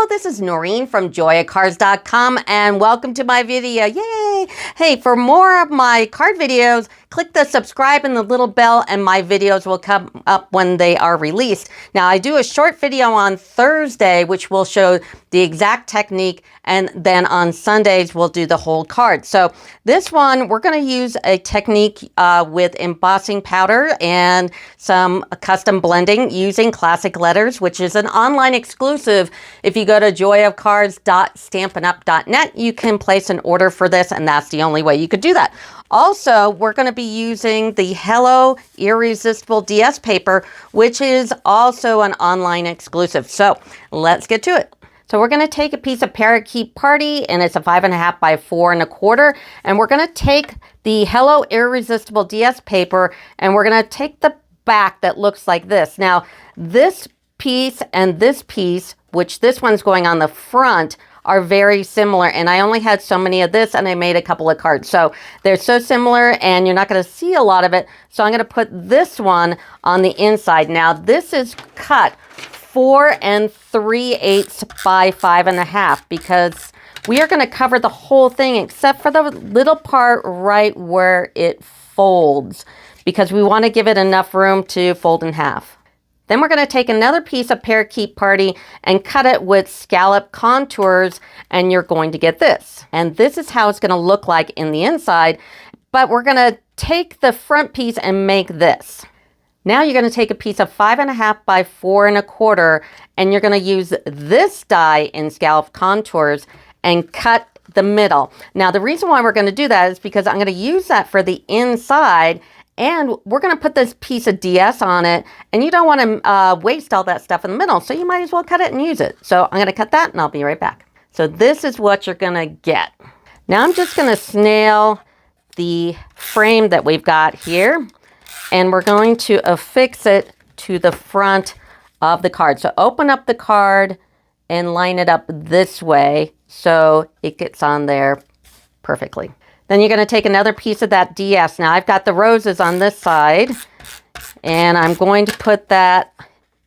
this is Noreen from joyacards.com and welcome to my video. Yay! Hey, for more of my card videos, click the subscribe and the little bell and my videos will come up when they are released. Now, I do a short video on Thursday, which will show the exact technique, and then on Sundays, we'll do the whole card. So this one, we're going to use a technique with embossing powder and some custom blending using classic letters, which is an online exclusive. If you go to joyofcards.stampinup.net, you can place an order for this, and that's the only way you could do that. Also, we're going to be using the Hello Irresistible DS paper, which is also an online exclusive. So let's get to it. So we're going to take a piece of Parakeet Party, and it's a 5.5 by 4 1/4. And we're going to take the Hello Irresistible DS paper, and we're going to take the back that looks like this. Now, this piece and this piece, which this one's going on the front, are very similar, and I only had so many of this, and I made a couple of cards. So they're so similar, and you're not going to see a lot of it. So I'm going to put this one on the inside. Now, this is cut 4 3/8 by 5.5 because we are going to cover the whole thing except for the little part right where it folds, because we want to give it enough room to fold in half. Then we're going to take another piece of Parakeet Party and cut it with scallop contours, and you're going to get this. And this is how it's going to look like in the inside, but we're going to take the front piece and make this. Now you're going to take a piece of 5.5 by 4 1/4, and you're going to use this die in scallop contours and cut the middle. Now, the reason why we're going to do that is because I'm going to use that for the inside, and we're going to put this piece of DS on it, and you don't want to waste all that stuff in the middle, so you might as well cut it and use it. So I'm going to cut that, and I'll be right back. So this is what you're going to get. Now I'm just going to snail the frame that we've got here, and we're going to affix it to the front of the card. So open up the card and line it up this way so it gets on there perfectly. Then you're going to take another piece of that DS. Now I've got the roses on this side, and I'm going to put that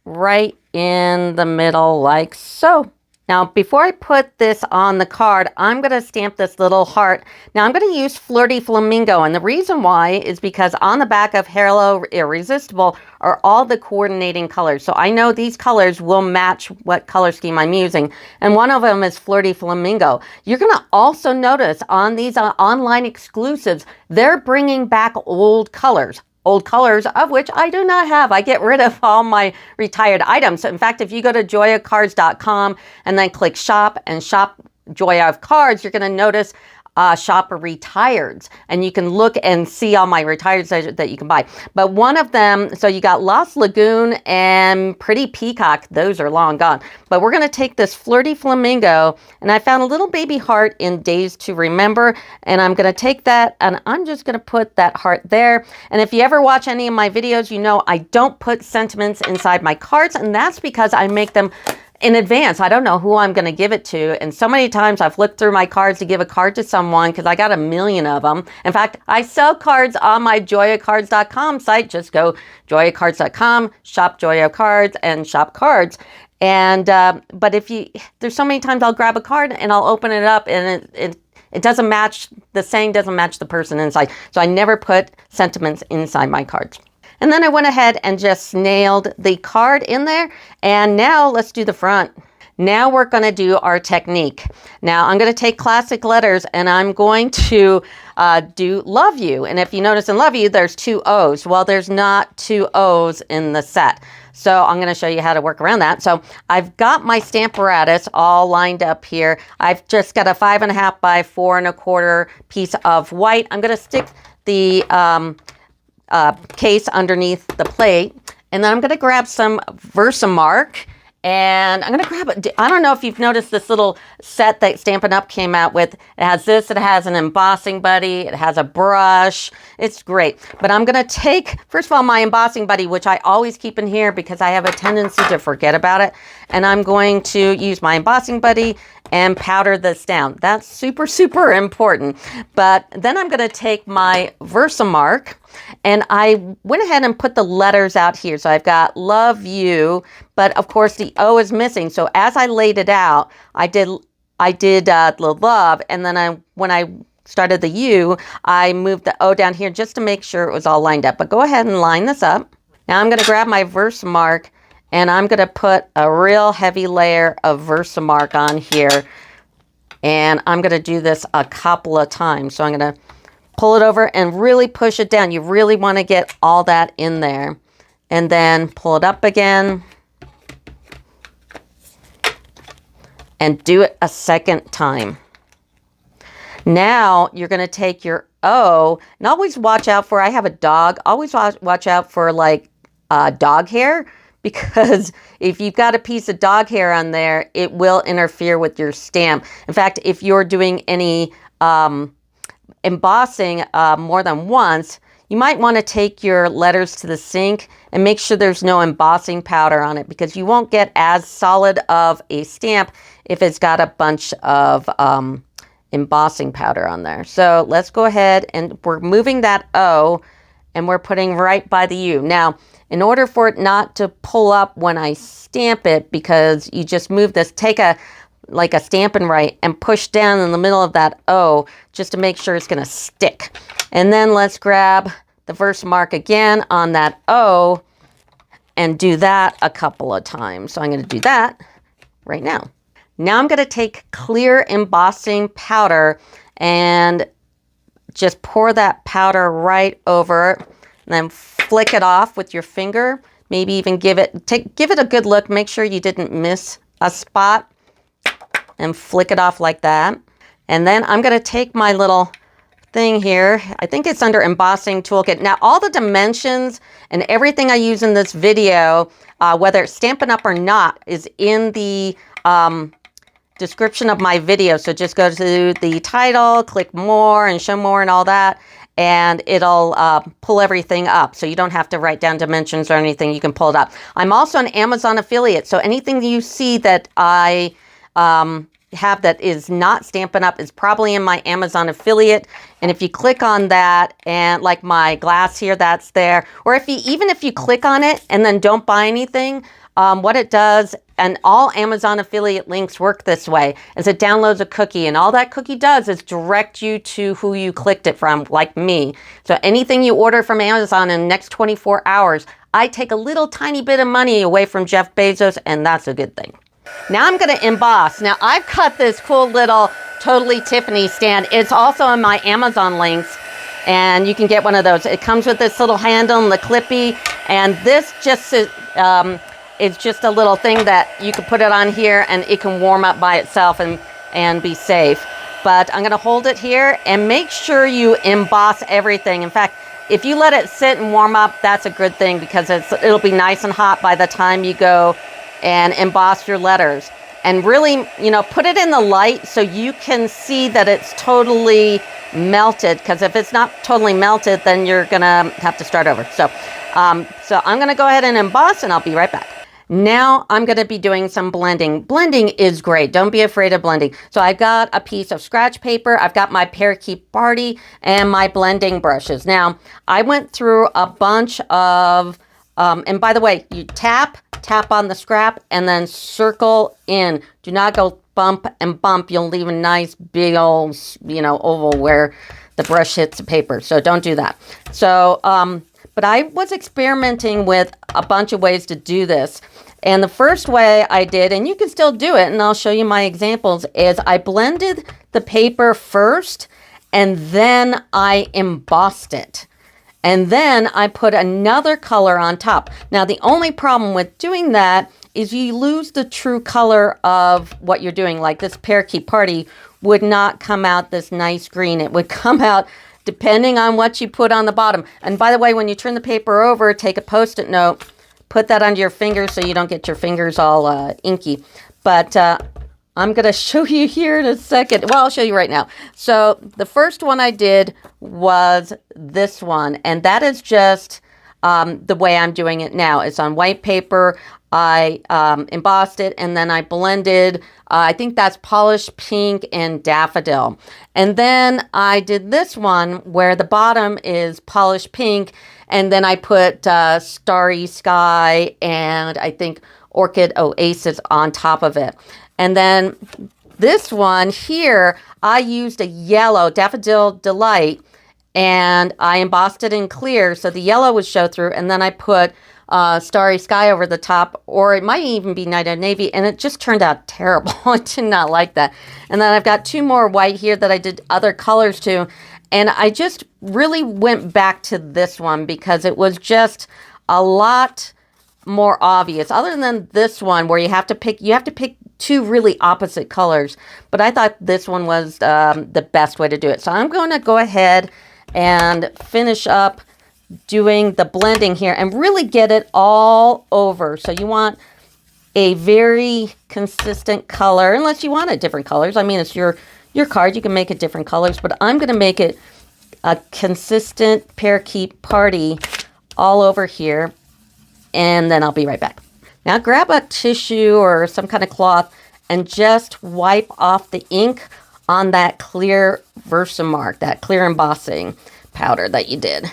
right in the middle like so. Now, before I put this on the card, I'm going to stamp this little heart. Now, I'm going to use Flirty Flamingo, and the reason why is because on the back of Hello Irresistible are all the coordinating colors. So I know these colors will match what color scheme I'm using, and one of them is Flirty Flamingo. You're going to also notice on these online exclusives, they're bringing back old colors of which I do not have. I get rid of all my retired items. In fact, if you go to joyacards.com and then click shop and shop Joy of Cards, you're going to notice shop retireds, and you can look and see all my retireds that you can buy. But one of them, so you got Lost Lagoon and Pretty Peacock, those are long gone. But we're going to take this Flirty Flamingo, and I found a little baby heart in Days to Remember, and I'm going to take that and I'm just going to put that heart there. And if you ever watch any of my videos, you know I don't put sentiments inside my cards, and that's because I make them in advance. I don't know who I'm going to give it to. And so many times I've looked through my cards to give a card to someone because I got a million of them. In fact, I sell cards on my joyacards.com site. Just go joyacards.com, shop Joy of Cards, and shop cards. And, but there's so many times I'll grab a card and I'll open it up and it doesn't match, the saying doesn't match the person inside. So I never put sentiments inside my cards. And then I went ahead and just nailed the card in there. And now let's do the front. Now we're going to do our technique. Now I'm going to take classic letters and I'm going to do Love You. And if you notice in Love You, there's 2 O's. Well, there's not 2 O's in the set. So I'm going to show you how to work around that. So I've got my Stamparatus all lined up here. I've just got a 5.5 by 4 1/4 piece of white. I'm going to stick the case underneath the plate, and then I'm going to grab some Versamark, and I'm going to grab it. I don't know if you've noticed this little set that Stampin' Up came out with. It has this, it has an embossing buddy, it has a brush. It's great. But I'm going to take, first of all, my embossing buddy, which I always keep in here because I have a tendency to forget about it. And I'm going to use my embossing buddy and powder this down. That's super, super important. But then I'm going to take my Versamark, and I went ahead and put the letters out here. So I've got love you, but of course the O is missing. So as I laid it out, I did the love, and then when I started the U, I moved the O down here just to make sure it was all lined up. But go ahead and line this up. Now I'm going to grab my Versamark, and I'm going to put a real heavy layer of Versamark on here. And I'm going to do this a couple of times. So I'm going to pull it over and really push it down. You really want to get all that in there. And then pull it up again. And do it a second time. Now you're going to take your O, and always watch out for, I have a dog, always watch out for like dog hair, because if you've got a piece of dog hair on there, it will interfere with your stamp. In fact, if you're doing any embossing more than once, you might want to take your letters to the sink and make sure there's no embossing powder on it, because you won't get as solid of a stamp if it's got a bunch of embossing powder on there. So let's go ahead, and we're moving that O, and we're putting right by the U. Now, in order for it not to pull up when I stamp it, because you just move this, take like a Stampin' Right and push down in the middle of that O just to make sure it's going to stick. And then let's grab the Versamark again on that O and do that a couple of times. So I'm going to do that right now. Now I'm going to take clear embossing powder and just pour that powder right over, and then flick it off with your finger. Maybe even give it a good look. Make sure you didn't miss a spot, and flick it off like that. And then I'm going to take my little thing here. I think it's under Embossing Toolkit. Now, all the dimensions and everything I use in this video, whether it's Stampin' Up or not, is in the description of my video. So just go to the title, click more and show more and all that, and it'll pull everything up. So you don't have to write down dimensions or anything. You can pull it up. I'm also an Amazon affiliate. So anything you see that I have that is not Stampin' Up is probably in my Amazon affiliate. And if you click on that, and like my glass here, that's there. Or even if you click on it and then don't buy anything, what it does, and all Amazon affiliate links work this way, is it downloads a cookie, and all that cookie does is direct you to who you clicked it from, like me. So anything you order from Amazon in the next 24 hours, I take a little tiny bit of money away from Jeff Bezos, and that's a good thing. Now I'm going to emboss. Now I've cut this cool little Totally Tiffany stand. It's also in my Amazon links, and you can get one of those. It comes with this little handle and the clippy, and this just it's just a little thing that you can put it on here, and it can warm up by itself and be safe. But I'm going to hold it here, and make sure you emboss everything. In fact, if you let it sit and warm up, that's a good thing, because it'll be nice and hot by the time you go and emboss your letters. And really, put it in the light so you can see that it's totally melted, because if it's not totally melted, then you're going to have to start over. So I'm going to go ahead and emboss, and I'll be right back. Now I'm going to be doing some blending. Blending is great. Don't be afraid of blending. So I've got a piece of scratch paper. I've got my Parakeet Party and my blending brushes. Now I went through a bunch of, and by the way, you tap on the scrap and then circle in. Do not go bump and bump. You'll leave a nice big old, oval where the brush hits the paper. So don't do that. So, but I was experimenting with a bunch of ways to do this. And the first way I did, and you can still do it, and I'll show you my examples, is I blended the paper first, and then I embossed it. And then I put another color on top. Now, the only problem with doing that is you lose the true color of what you're doing. Like this Parakeet Party would not come out this nice green. It would come out depending on what you put on the bottom. And by the way, when you turn the paper over, take a Post-it note, put that under your fingers so you don't get your fingers all inky. But I'm going to show you here in a second. Well, I'll show you right now. So the first one I did was this one, and that is just the way I'm doing it now. It's on white paper. I embossed it, and then I blended, I think that's Polished Pink and Daffodil. And then I did this one where the bottom is Polished Pink, and then I put Starry Sky and I think Orchid Oasis on top of it. And then this one here, I used a yellow Daffodil Delight, and I embossed it in clear so the yellow would show through, and then I put Starry Sky over the top, or it might even be Night of Navy, and it just turned out terrible. I did not like that. And then I've got two more white here that I did other colors to, and I just really went back to this one because it was just a lot more obvious, other than this one where you have to pick two really opposite colors. But I thought this one was the best way to do it. So I'm going to go ahead and finish up doing the blending here and really get it all over. So you want a very consistent color, unless you want it different colors. I mean, it's your card. You can make it different colors, but I'm going to make it a consistent Parakeet party all over here. And then I'll be right back. Now grab a tissue or some kind of cloth and just wipe off the ink on that clear Versamark, that clear embossing powder that you did.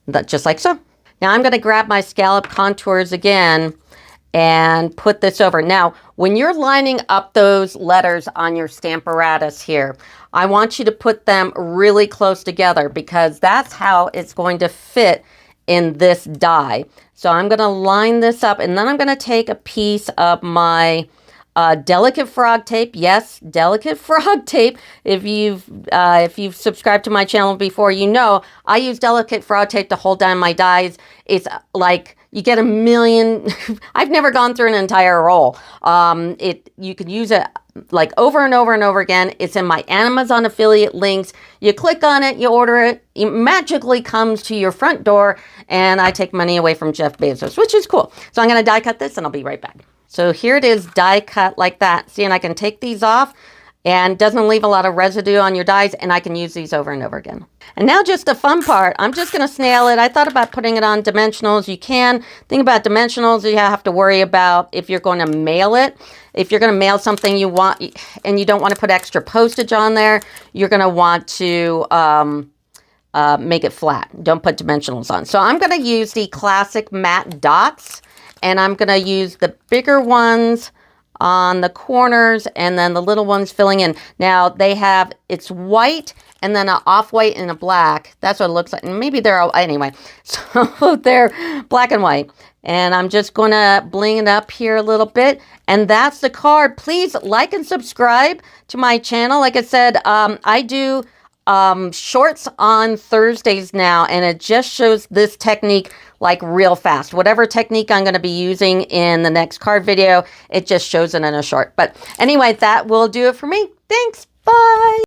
That just like so. Now I'm going to grab my scallop contours again and put this over. Now, when you're lining up those letters on your Stamparatus here, I want you to put them really close together because that's how it's going to fit in this die. So I'm going to line this up, and then I'm going to take a piece of my delicate frog tape. Yes, delicate frog tape. If you've subscribed to my channel before, you know I use delicate frog tape to hold down my dies. It's like you get a million. I've never gone through an entire roll. You could use it like over and over and over again. It's in my Amazon affiliate links. You click on it, you order it, it magically comes to your front door, and I take money away from Jeff Bezos, which is cool. So I'm going to die cut this, and I'll be right back. So here it is die cut like that. See, and I can take these off and doesn't leave a lot of residue on your dies, and I can use these over and over again. And now just the fun part. I'm just going to snail it. I thought about putting it on dimensionals. You can. Think about dimensionals. You have to worry about if you're going to mail it. If you're going to mail something you want and you don't want to put extra postage on there, you're going to want to make it flat. Don't put dimensionals on. So I'm going to use the classic matte dots, and I'm going to use the bigger ones on the corners and then the little ones filling in. Now it's white and then an off-white and a black. That's what it looks like. And maybe they're all, anyway. So they're black and white. And I'm just going to bling it up here a little bit. And that's the card. Please like and subscribe to my channel. Like I said, I do shorts on Thursdays now, and it just shows this technique like real fast. Whatever technique I'm going to be using in the next card video, it just shows it in a short. But anyway, that will do it for me. Thanks. Bye.